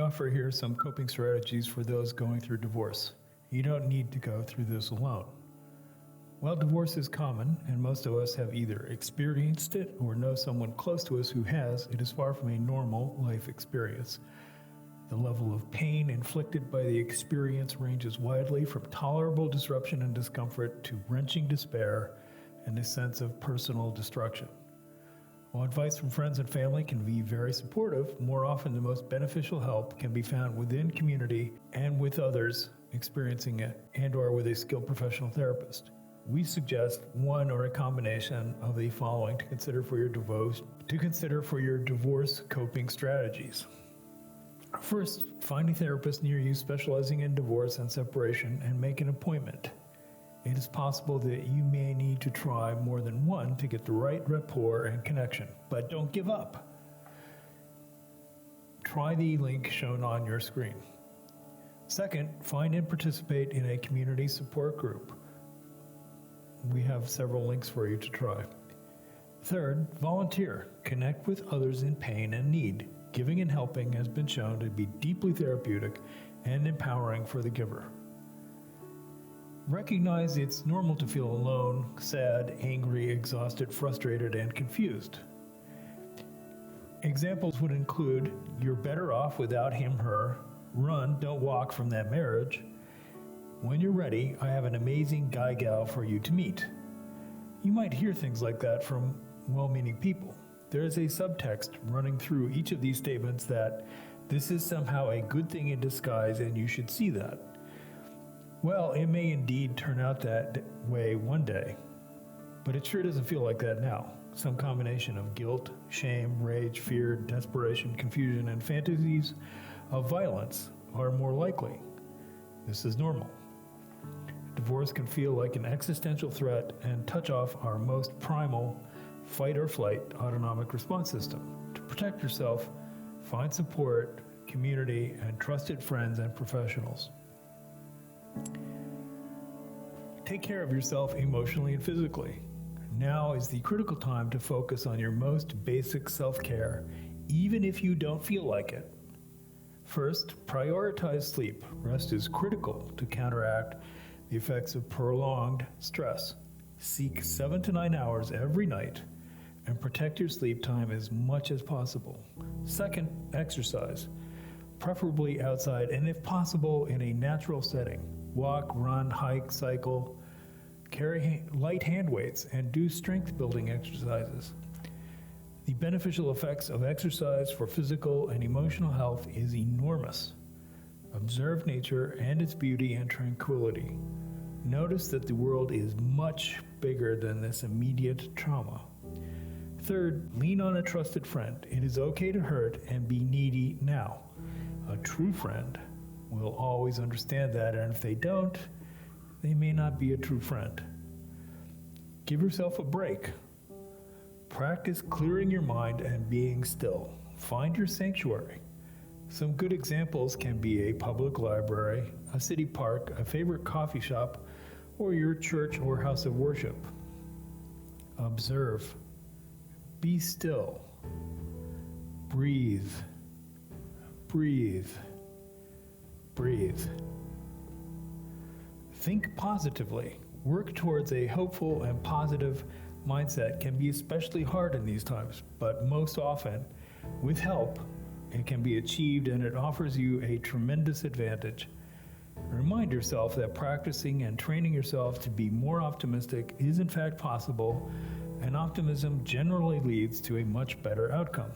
offer here some coping strategies for those going through divorce. You don't need to go through this alone. While divorce is common, and most of us have either experienced it or know someone close to us who has, it is far from a normal life experience. The level of pain inflicted by the experience ranges widely from tolerable disruption and discomfort to wrenching despair and a sense of personal destruction. While advice from friends and family can be very supportive, more often the most beneficial help can be found within community and with others experiencing it, and/or with a skilled professional therapist. We suggest one or a combination of the following to consider for your divorce coping strategies. First, find a therapist near you specializing in divorce and separation and make an appointment. It is possible that you may need to try more than one to get the right rapport and connection, but don't give up. Try the link shown on your screen. Second, find and participate in a community support group. We have several links for you to try. Third, volunteer. Connect with others in pain and need. Giving and helping has been shown to be deeply therapeutic and empowering for the giver. Recognize it's normal to feel alone, sad, angry, exhausted, frustrated, and confused. Examples would include, you're better off without him, her, run, don't walk from that marriage. When you're ready, I have an amazing guy gal for you to meet. You might hear things like that from well-meaning people. There is a subtext running through each of these statements that this is somehow a good thing in disguise and you should see that. Well, it may indeed turn out that way one day, but it sure doesn't feel like that now. Some combination of guilt, shame, rage, fear, desperation, confusion, and fantasies of violence are more likely. This is normal. Divorce can feel like an existential threat and touch off our most primal fight or flight autonomic response system. To protect yourself, find support, community, and trusted friends and professionals. Take care of yourself emotionally and physically. Now is the critical time to focus on your most basic self-care, even if you don't feel like it. First, prioritize sleep. Rest is critical to counteract the effects of prolonged stress. Seek 7 to 9 hours every night and protect your sleep time as much as possible. Second, exercise, preferably outside and if possible in a natural setting. Walk, run, hike, cycle, carry light hand weights, and do strength building exercises. The beneficial effects of exercise for physical and emotional health is enormous. Observe nature and its beauty and tranquility. Notice that the world is much bigger than this immediate trauma. Third, lean on a trusted friend. It is okay to hurt and be needy now. A true friend will always understand that, and if they don't, they may not be a true friend. Give yourself a break. Practice clearing your mind and being still. Find your sanctuary. Some good examples can be a public library, a city park, a favorite coffee shop, or your church or house of worship. Observe. Be still. Breathe. Breathe. Breathe. Think positively. Work towards a hopeful and positive mindset can be especially hard in these times, but most often, with help, it can be achieved and it offers you a tremendous advantage. Remind yourself that practicing and training yourself to be more optimistic is in fact possible, and optimism generally leads to a much better outcome.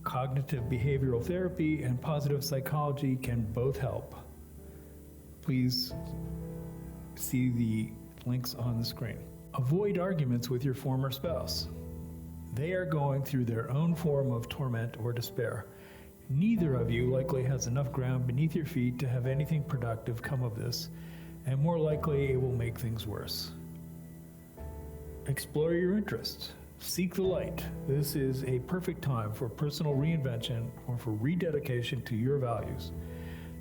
Cognitive behavioral therapy and positive psychology can both help. Please see the links on the screen. Avoid arguments with your former spouse. They are going through their own form of torment or despair. Neither of you likely has enough ground beneath your feet to have anything productive come of this, and more likely it will make things worse. Explore your interests. Seek the light. This is a perfect time for personal reinvention or for rededication to your values.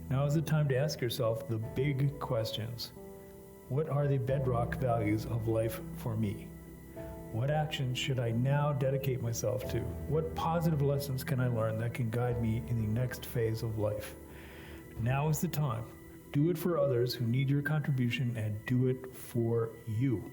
Now is the time to ask yourself the big questions. What are the bedrock values of life for me? What actions should I now dedicate myself to? What positive lessons can I learn that can guide me in the next phase of life? Now is the time. Do it for others who need your contribution and do it for you.